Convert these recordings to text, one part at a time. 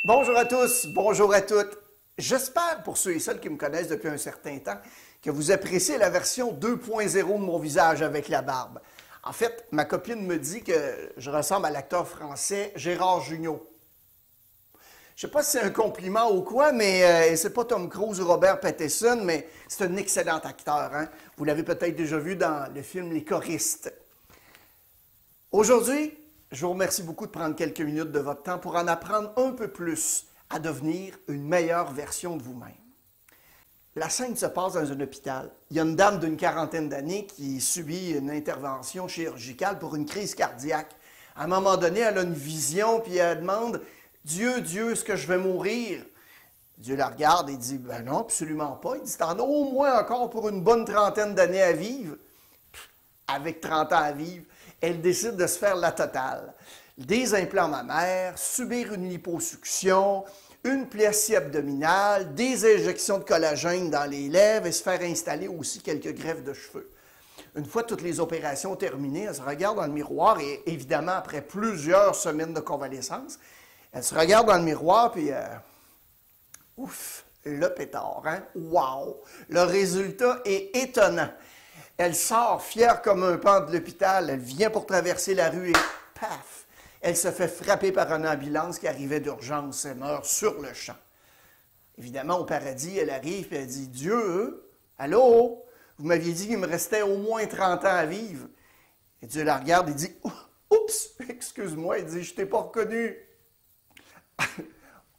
Bonjour à tous, bonjour à toutes. J'espère, pour ceux et celles qui me connaissent depuis un certain temps, que vous appréciez la version 2.0 de mon visage avec la barbe. En fait, ma copine me dit que je ressemble à l'acteur français Gérard Jugnot. Je ne sais pas si c'est un compliment ou quoi, mais c'est pas Tom Cruise ou Robert Pattinson, mais c'est un excellent acteur. Hein? Vous l'avez peut-être déjà vu dans le film Les Choristes. Aujourd'hui, je vous remercie beaucoup de prendre quelques minutes de votre temps pour en apprendre un peu plus à devenir une meilleure version de vous-même. La scène se passe dans un hôpital. Il y a une dame d'une quarantaine d'années qui subit une intervention chirurgicale pour une crise cardiaque. À un moment donné, elle a une vision, puis elle demande « Dieu, Dieu, est-ce que je vais mourir? » Dieu la regarde et dit « Ben non, absolument pas. » Il dit « T'en as au moins encore pour une bonne trentaine d'années à vivre. » Avec 30 ans à vivre, elle décide de se faire la totale. Des implants mammaires, subir une liposuction, une plastie abdominale, des injections de collagène dans les lèvres et se faire installer aussi quelques greffes de cheveux. Une fois toutes les opérations terminées, elle se regarde dans le miroir et évidemment, après plusieurs semaines de convalescence, elle se regarde dans le miroir puis ouf, le pétard, hein? Wow! Le résultat est étonnant. Elle sort fière comme un paon de l'hôpital, elle vient pour traverser la rue et paf! Elle se fait frapper par une ambulance qui arrivait d'urgence et meurt sur le champ. Évidemment, au paradis, elle arrive et elle dit « Dieu, allô? Vous m'aviez dit qu'il me restait au moins 30 ans à vivre. » Et Dieu la regarde et dit « Oups, excuse-moi. » Il dit « Je t'ai pas reconnu. »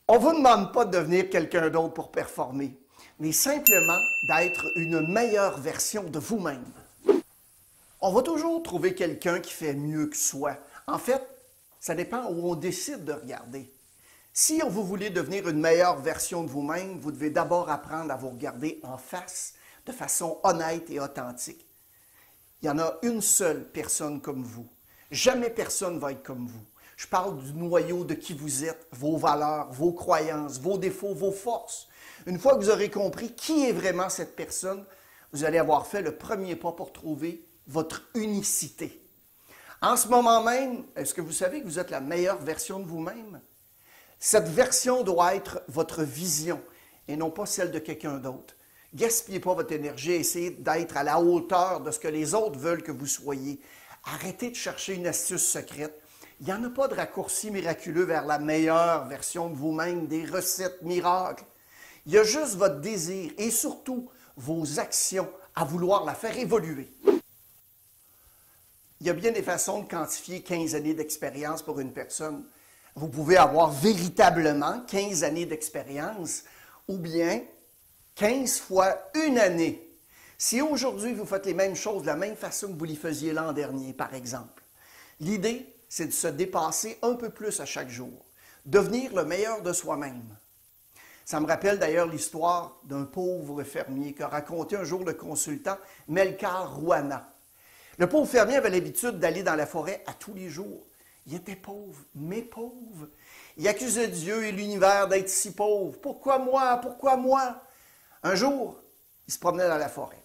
On ne vous demande pas de devenir quelqu'un d'autre pour performer, mais simplement d'être une meilleure version de vous-même. On va toujours trouver quelqu'un qui fait mieux que soi. En fait, ça dépend où on décide de regarder. Si vous voulez devenir une meilleure version de vous-même, vous devez d'abord apprendre à vous regarder en face de façon honnête et authentique. Il y en a une seule personne comme vous. Jamais personne ne va être comme vous. Je parle du noyau de qui vous êtes, vos valeurs, vos croyances, vos défauts, vos forces. Une fois que vous aurez compris qui est vraiment cette personne, vous allez avoir fait le premier pas pour trouver votre unicité. En ce moment même, est-ce que vous savez que vous êtes la meilleure version de vous-même? Cette version doit être votre vision et non pas celle de quelqu'un d'autre. Gaspillez pas votre énergie à essayer d'être à la hauteur de ce que les autres veulent que vous soyez. Arrêtez de chercher une astuce secrète. Il n'y en a pas de raccourci miraculeux vers la meilleure version de vous-même, des recettes miracles. Il y a juste votre désir et surtout vos actions à vouloir la faire évoluer. Il y a bien des façons de quantifier 15 années d'expérience pour une personne. Vous pouvez avoir véritablement 15 années d'expérience ou bien 15 fois une année. Si aujourd'hui vous faites les mêmes choses de la même façon que vous les faisiez l'an dernier, par exemple, l'idée, c'est de se dépasser un peu plus à chaque jour, devenir le meilleur de soi-même. Ça me rappelle d'ailleurs l'histoire d'un pauvre fermier qu'a raconté un jour le consultant Melchior Rouana. Le pauvre fermier avait l'habitude d'aller dans la forêt à tous les jours. Il était pauvre, mais pauvre. Il accusait Dieu et l'univers d'être si pauvre. Pourquoi moi? Pourquoi moi? Un jour, il se promenait dans la forêt.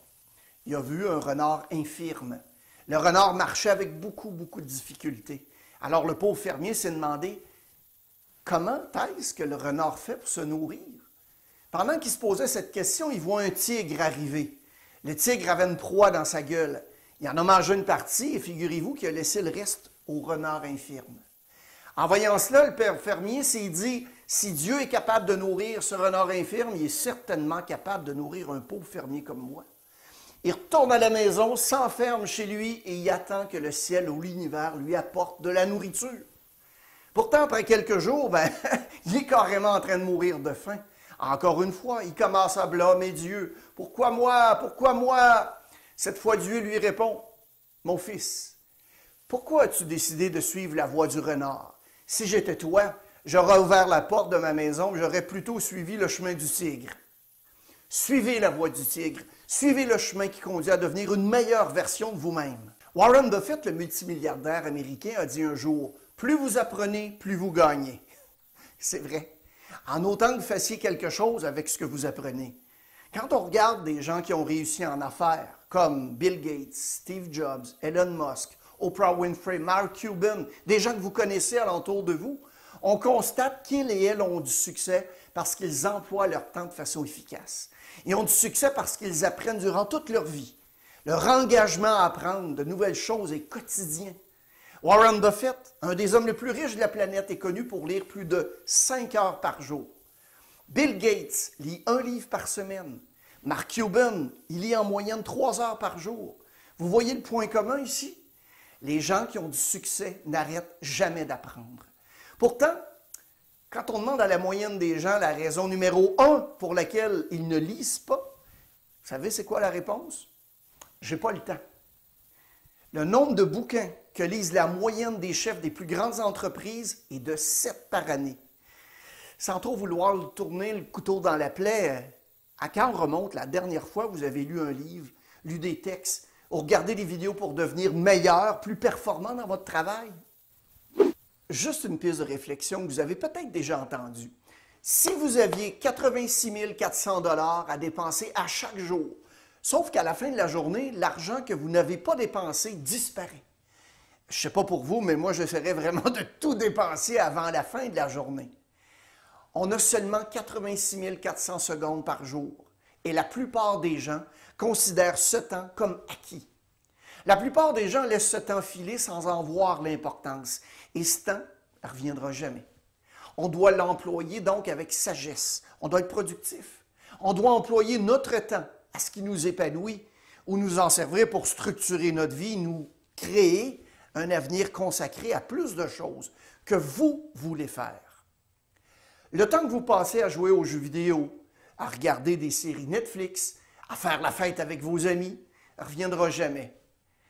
Il a vu un renard infirme. Le renard marchait avec beaucoup de difficultés. Alors le pauvre fermier s'est demandé comment est-ce que le renard fait pour se nourrir? Pendant qu'il se posait cette question, il voit un tigre arriver. Le tigre avait une proie dans sa gueule. Il en a mangé une partie et figurez-vous qu'il a laissé le reste au renard infirme. En voyant cela, le père fermier s'est dit, si Dieu est capable de nourrir ce renard infirme, il est certainement capable de nourrir un pauvre fermier comme moi. Il retourne à la maison, s'enferme chez lui et il attend que le ciel ou l'univers lui apporte de la nourriture. Pourtant, après quelques jours, il est carrément en train de mourir de faim. Encore une fois, il commence à blâmer Dieu. « Pourquoi moi? Pourquoi moi? » Cette fois, Dieu lui répond, « Mon fils, pourquoi as-tu décidé de suivre la voie du renard? Si j'étais toi, j'aurais ouvert la porte de ma maison, j'aurais plutôt suivi le chemin du tigre. Suivez la voie du tigre, suivez le chemin qui conduit à devenir une meilleure version de vous-même. » Warren Buffett, le multimilliardaire américain, a dit un jour, « Plus vous apprenez, plus vous gagnez. » C'est vrai. En autant que vous fassiez quelque chose avec ce que vous apprenez. Quand on regarde des gens qui ont réussi en affaires, comme Bill Gates, Steve Jobs, Elon Musk, Oprah Winfrey, Mark Cuban, des gens que vous connaissez alentour de vous, On constate qu'ils et elles ont du succès parce qu'ils emploient leur temps de façon efficace. Ils ont du succès parce qu'ils apprennent durant toute leur vie. Leur engagement à apprendre de nouvelles choses est quotidien. Warren Buffett, un des hommes les plus riches de la planète, est connu pour lire plus de 5 heures par jour. Bill Gates lit 1 livre par semaine. Mark Cuban, il lit en moyenne 3 heures par jour. Vous voyez le point commun ici? Les gens qui ont du succès n'arrêtent jamais d'apprendre. Pourtant, quand on demande à la moyenne des gens la raison numéro 1 pour laquelle ils ne lisent pas, vous savez c'est quoi la réponse? J'ai pas le temps. Le nombre de bouquins que lisent la moyenne des chefs des plus grandes entreprises est de 7 par année. Sans trop vouloir tourner le couteau dans la plaie, à quand remonte la dernière fois que vous avez lu un livre, lu des textes, ou regardé des vidéos pour devenir meilleur, plus performant dans votre travail? Juste une piste de réflexion que vous avez peut-être déjà entendue. Si vous aviez 86 400 $ à dépenser à chaque jour, sauf qu'à la fin de la journée, l'argent que vous n'avez pas dépensé disparaît. Je ne sais pas pour vous, mais moi, j'essaierais vraiment de tout dépenser avant la fin de la journée. On a seulement 86 400 secondes par jour et la plupart des gens considèrent ce temps comme acquis. La plupart des gens laissent ce temps filer sans en voir l'importance et ce temps ne reviendra jamais. On doit l'employer donc avec sagesse. On doit être productif. On doit employer notre temps à ce qui nous épanouit ou nous en servir pour structurer notre vie, nous créer un avenir consacré à plus de choses que vous voulez faire. Le temps que vous passez à jouer aux jeux vidéo, à regarder des séries Netflix, à faire la fête avec vos amis, ne reviendra jamais.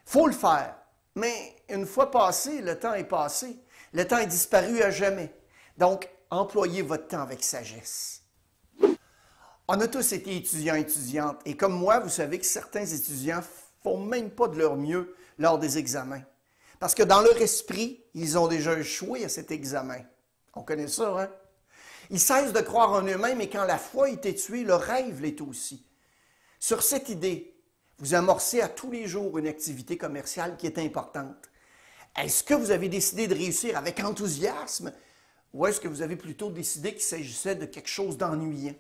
Il faut le faire, mais une fois passé, le temps est passé. Le temps est disparu à jamais. Donc, employez votre temps avec sagesse. On a tous été étudiants et étudiantes, et comme moi, vous savez que certains étudiants ne font même pas de leur mieux lors des examens. Parce que dans leur esprit, ils ont déjà échoué à cet examen. On connaît ça, hein? Ils cessent de croire en eux-mêmes et quand la foi est tuée, le rêve l'est aussi. Sur cette idée, vous amorcez à tous les jours une activité commerciale qui est importante. Est-ce que vous avez décidé de réussir avec enthousiasme ou est-ce que vous avez plutôt décidé qu'il s'agissait de quelque chose d'ennuyant?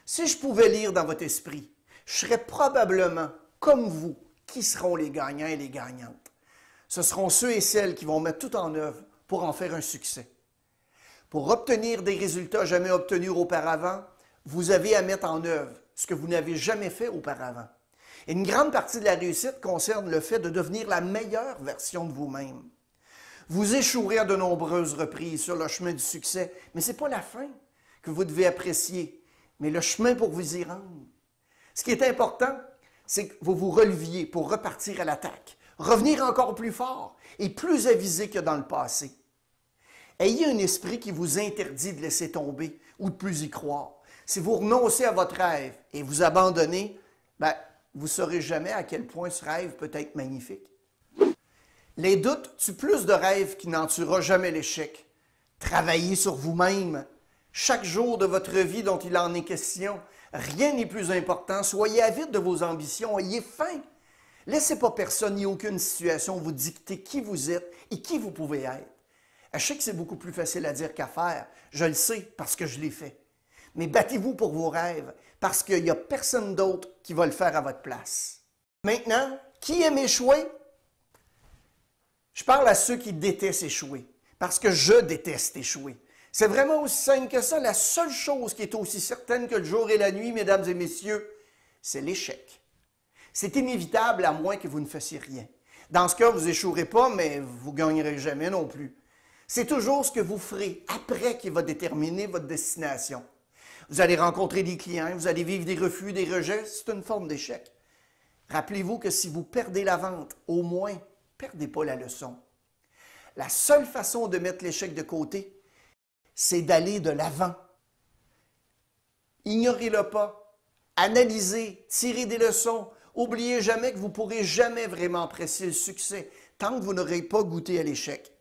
Si je pouvais lire dans votre esprit, je serais probablement, comme vous, qui seront les gagnants et les gagnantes. Ce seront ceux et celles qui vont mettre tout en œuvre pour en faire un succès. Pour obtenir des résultats jamais obtenus auparavant, vous avez à mettre en œuvre ce que vous n'avez jamais fait auparavant. Et une grande partie de la réussite concerne le fait de devenir la meilleure version de vous-même. Vous échouerez à de nombreuses reprises sur le chemin du succès, mais ce n'est pas la fin que vous devez apprécier, mais le chemin pour vous y rendre. Ce qui est important, c'est que vous vous releviez pour repartir à l'attaque, revenir encore plus fort et plus avisé que dans le passé. Ayez un esprit qui vous interdit de laisser tomber ou de plus y croire. Si vous renoncez à votre rêve et vous abandonnez, vous ne saurez jamais à quel point ce rêve peut être magnifique. Les doutes tuent plus de rêves qui n'en tuera jamais l'échec. Travaillez sur vous-même. Chaque jour de votre vie dont il en est question, rien n'est plus important. Soyez avide de vos ambitions, ayez faim. Laissez pas personne ni aucune situation vous dicter qui vous êtes et qui vous pouvez être. Je sais que c'est beaucoup plus facile à dire qu'à faire. Je le sais parce que je l'ai fait. Mais battez-vous pour vos rêves parce qu'il n'y a personne d'autre qui va le faire à votre place. Maintenant, qui aime échouer? Je parle à ceux qui détestent échouer parce que je déteste échouer. C'est vraiment aussi simple que ça. La seule chose qui est aussi certaine que le jour et la nuit, mesdames et messieurs, c'est l'échec. C'est inévitable à moins que vous ne fassiez rien. Dans ce cas, vous n'échouerez pas, mais vous ne gagnerez jamais non plus. C'est toujours ce que vous ferez après qui va déterminer votre destination. Vous allez rencontrer des clients, vous allez vivre des refus, des rejets, c'est une forme d'échec. Rappelez-vous que si vous perdez la vente, au moins, ne perdez pas la leçon. La seule façon de mettre l'échec de côté, c'est d'aller de l'avant. Ignorez-le pas, analysez, tirez des leçons. Oubliez jamais que vous ne pourrez jamais vraiment apprécier le succès tant que vous n'aurez pas goûté à l'échec.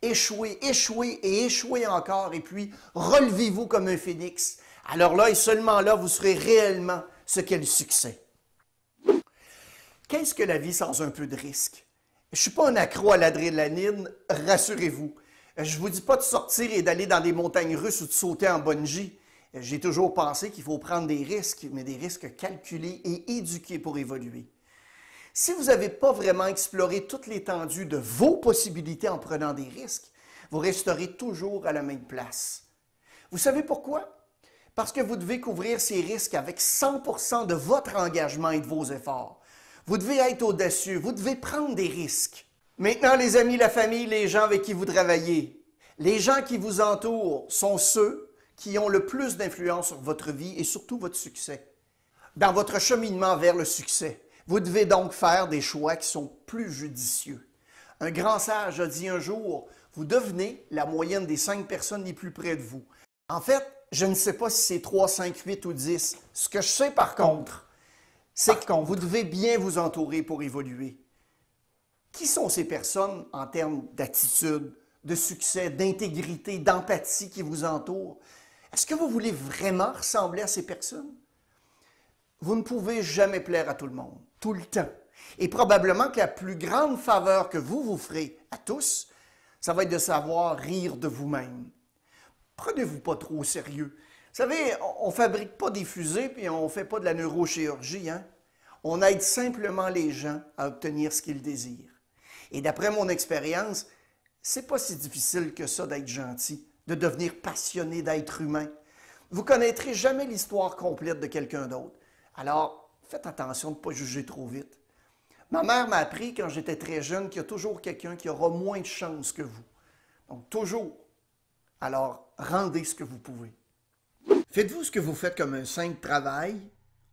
Échouez, échouez et échouez encore et puis relevez-vous comme un phénix. Alors là et seulement là, vous serez réellement ce qu'est le succès. Qu'est-ce que la vie sans un peu de risque? Je ne suis pas un accro à l'adrénaline, rassurez-vous. Je ne vous dis pas de sortir et d'aller dans des montagnes russes ou de sauter en bungee. J'ai toujours pensé qu'il faut prendre des risques, mais des risques calculés et éduqués pour évoluer. Si vous n'avez pas vraiment exploré toute l'étendue de vos possibilités en prenant des risques, vous resterez toujours à la même place. Vous savez pourquoi? Parce que vous devez couvrir ces risques avec 100% de votre engagement et de vos efforts. Vous devez être audacieux, vous devez prendre des risques. Maintenant, les amis, la famille, les gens avec qui vous travaillez, les gens qui vous entourent sont ceux qui ont le plus d'influence sur votre vie et surtout votre succès. Dans votre cheminement vers le succès, vous devez donc faire des choix qui sont plus judicieux. Un grand sage a dit un jour, vous devenez la moyenne des 5 personnes les plus près de vous. En fait, je ne sais pas si c'est 3, 5, 8 ou 10. Ce que je sais par contre, c'est que vous devez bien vous entourer pour évoluer. Qui sont ces personnes en termes d'attitude, de succès, d'intégrité, d'empathie qui vous entourent? Est-ce que vous voulez vraiment ressembler à ces personnes? Vous ne pouvez jamais plaire à tout le monde, tout le temps. Et probablement que la plus grande faveur que vous vous ferez à tous, ça va être de savoir rire de vous-même. Prenez-vous pas trop au sérieux. Vous savez, on ne fabrique pas des fusées et on ne fait pas de la neurochirurgie, hein? On aide simplement les gens à obtenir ce qu'ils désirent. Et d'après mon expérience, c'est pas si difficile que ça d'être gentil, de devenir passionné d'être humain. Vous connaîtrez jamais l'histoire complète de quelqu'un d'autre. Alors, faites attention de ne pas juger trop vite. Ma mère m'a appris quand j'étais très jeune qu'il y a toujours quelqu'un qui aura moins de chance que vous. Donc, toujours. Alors, rendez ce que vous pouvez. Faites-vous ce que vous faites comme un simple travail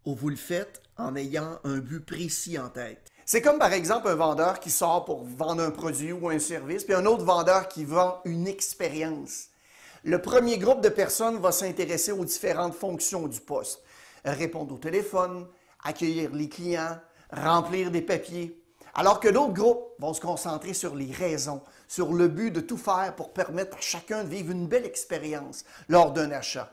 ou vous le faites en ayant un but précis en tête? C'est comme par exemple un vendeur qui sort pour vendre un produit ou un service, puis un autre vendeur qui vend une expérience. Le premier groupe de personnes va s'intéresser aux différentes fonctions du poste. Répondre au téléphone, accueillir les clients, remplir des papiers. Alors que d'autres groupes vont se concentrer sur les raisons, sur le but de tout faire pour permettre à chacun de vivre une belle expérience lors d'un achat.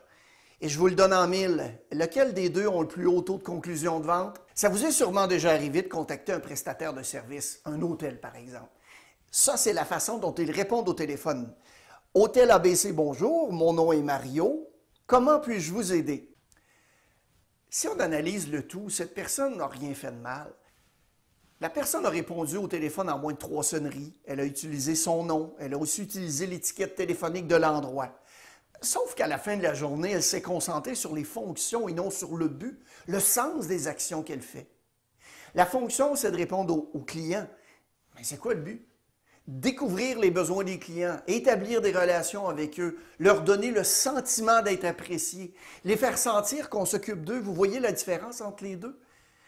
Et je vous le donne en mille, lequel des deux ont le plus haut taux de conclusion de vente? Ça vous est sûrement déjà arrivé de contacter un prestataire de service, un hôtel par exemple. Ça, c'est la façon dont ils répondent au téléphone. Hôtel ABC, bonjour, mon nom est Mario. Comment puis-je vous aider? Si on analyse le tout, cette personne n'a rien fait de mal. La personne a répondu au téléphone en moins de 3 sonneries. Elle a utilisé son nom. Elle a aussi utilisé l'étiquette téléphonique de l'endroit. Sauf qu'à la fin de la journée, elle s'est concentrée sur les fonctions et non sur le but, le sens des actions qu'elle fait. La fonction, c'est de répondre aux clients. Mais c'est quoi le but? Découvrir les besoins des clients, établir des relations avec eux, leur donner le sentiment d'être appréciés, les faire sentir qu'on s'occupe d'eux. Vous voyez la différence entre les deux?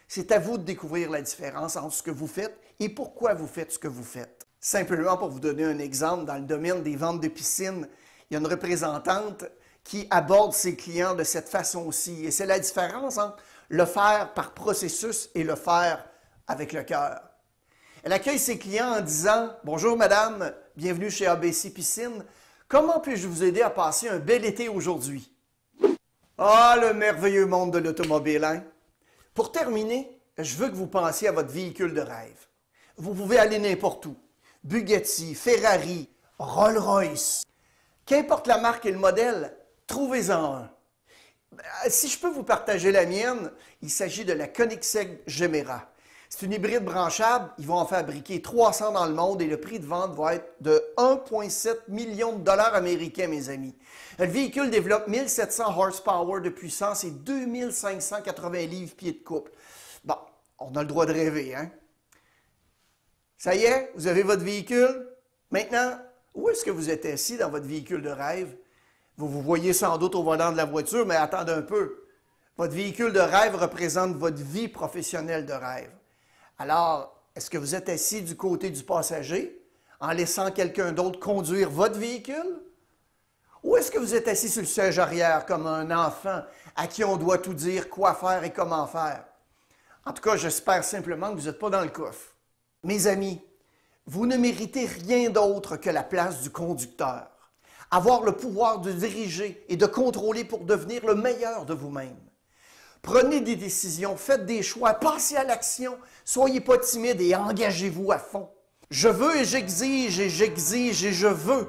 C'est à vous de découvrir la différence entre ce que vous faites et pourquoi vous faites ce que vous faites. Simplement pour vous donner un exemple, dans le domaine des ventes de piscines, il y a une représentante qui aborde ses clients de cette façon-ci. Et c'est la différence entre le faire par processus et le faire avec le cœur. Elle accueille ses clients en disant « Bonjour madame, bienvenue chez ABC Piscine. Comment puis-je vous aider à passer un bel été aujourd'hui? » Ah, le merveilleux monde de l'automobile, hein? Pour terminer, je veux que vous pensiez à votre véhicule de rêve. Vous pouvez aller n'importe où. Bugatti, Ferrari, Rolls-Royce. Qu'importe la marque et le modèle, trouvez-en un. Si je peux vous partager la mienne, il s'agit de la Koenigsegg Gemera. C'est une hybride branchable, ils vont en fabriquer 300 dans le monde et le prix de vente va être de 1,7 million de dollars américains, mes amis. Le véhicule développe 1700 horsepower de puissance et 2580 livres-pieds de couple. Bon, on a le droit de rêver, hein? Ça y est, vous avez votre véhicule? Maintenant, où est-ce que vous êtes assis dans votre véhicule de rêve? Vous vous voyez sans doute au volant de la voiture, mais attendez un peu. Votre véhicule de rêve représente votre vie professionnelle de rêve. Alors, est-ce que vous êtes assis du côté du passager en laissant quelqu'un d'autre conduire votre véhicule? Ou est-ce que vous êtes assis sur le siège arrière comme un enfant à qui on doit tout dire, quoi faire et comment faire? En tout cas, j'espère simplement que vous n'êtes pas dans le coffre. Mes amis, vous ne méritez rien d'autre que la place du conducteur. Avoir le pouvoir de diriger et de contrôler pour devenir le meilleur de vous-même. Prenez des décisions, faites des choix, passez à l'action, soyez pas timide et engagez-vous à fond. Je veux et j'exige et je veux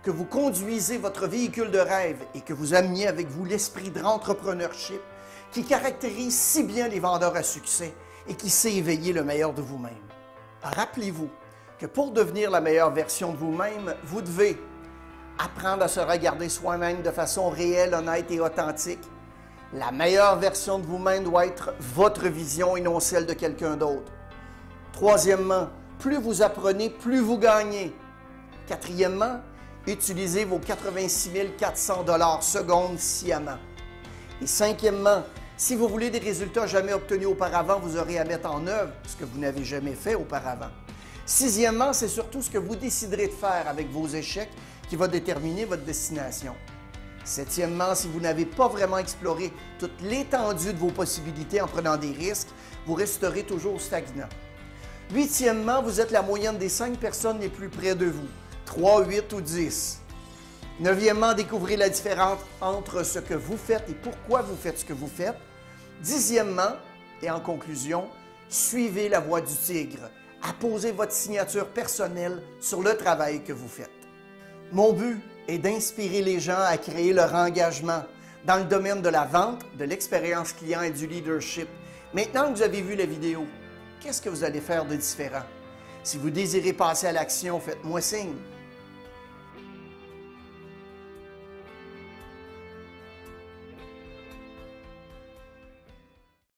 que vous conduisez votre véhicule de rêve et que vous ameniez avec vous l'esprit d'entrepreneurship qui caractérise si bien les vendeurs à succès et qui sait éveiller le meilleur de vous-même. Rappelez-vous que pour devenir la meilleure version de vous-même, vous devez apprendre à se regarder soi-même de façon réelle, honnête et authentique. La meilleure version de vous-même doit être votre vision et non celle de quelqu'un d'autre. Troisièmement, plus vous apprenez, plus vous gagnez. Quatrièmement, utilisez vos 86 400 $ secondes sciemment. Et cinquièmement, si vous voulez des résultats jamais obtenus auparavant, vous aurez à mettre en œuvre ce que vous n'avez jamais fait auparavant. Sixièmement, c'est surtout ce que vous déciderez de faire avec vos échecs qui va déterminer votre destination. Septièmement, si vous n'avez pas vraiment exploré toute l'étendue de vos possibilités en prenant des risques, vous resterez toujours stagnant. Huitièmement, vous êtes la moyenne des 5 personnes les plus près de vous, 3, 8 ou 10. Neuvièmement, découvrez la différence entre ce que vous faites et pourquoi vous faites ce que vous faites. Dixièmement, et en conclusion, suivez la voie du tigre. Apposez votre signature personnelle sur le travail que vous faites. Mon but est d'inspirer les gens à créer leur engagement dans le domaine de la vente, de l'expérience client et du leadership. Maintenant que vous avez vu la vidéo, qu'est-ce que vous allez faire de différent? Si vous désirez passer à l'action, faites-moi signe.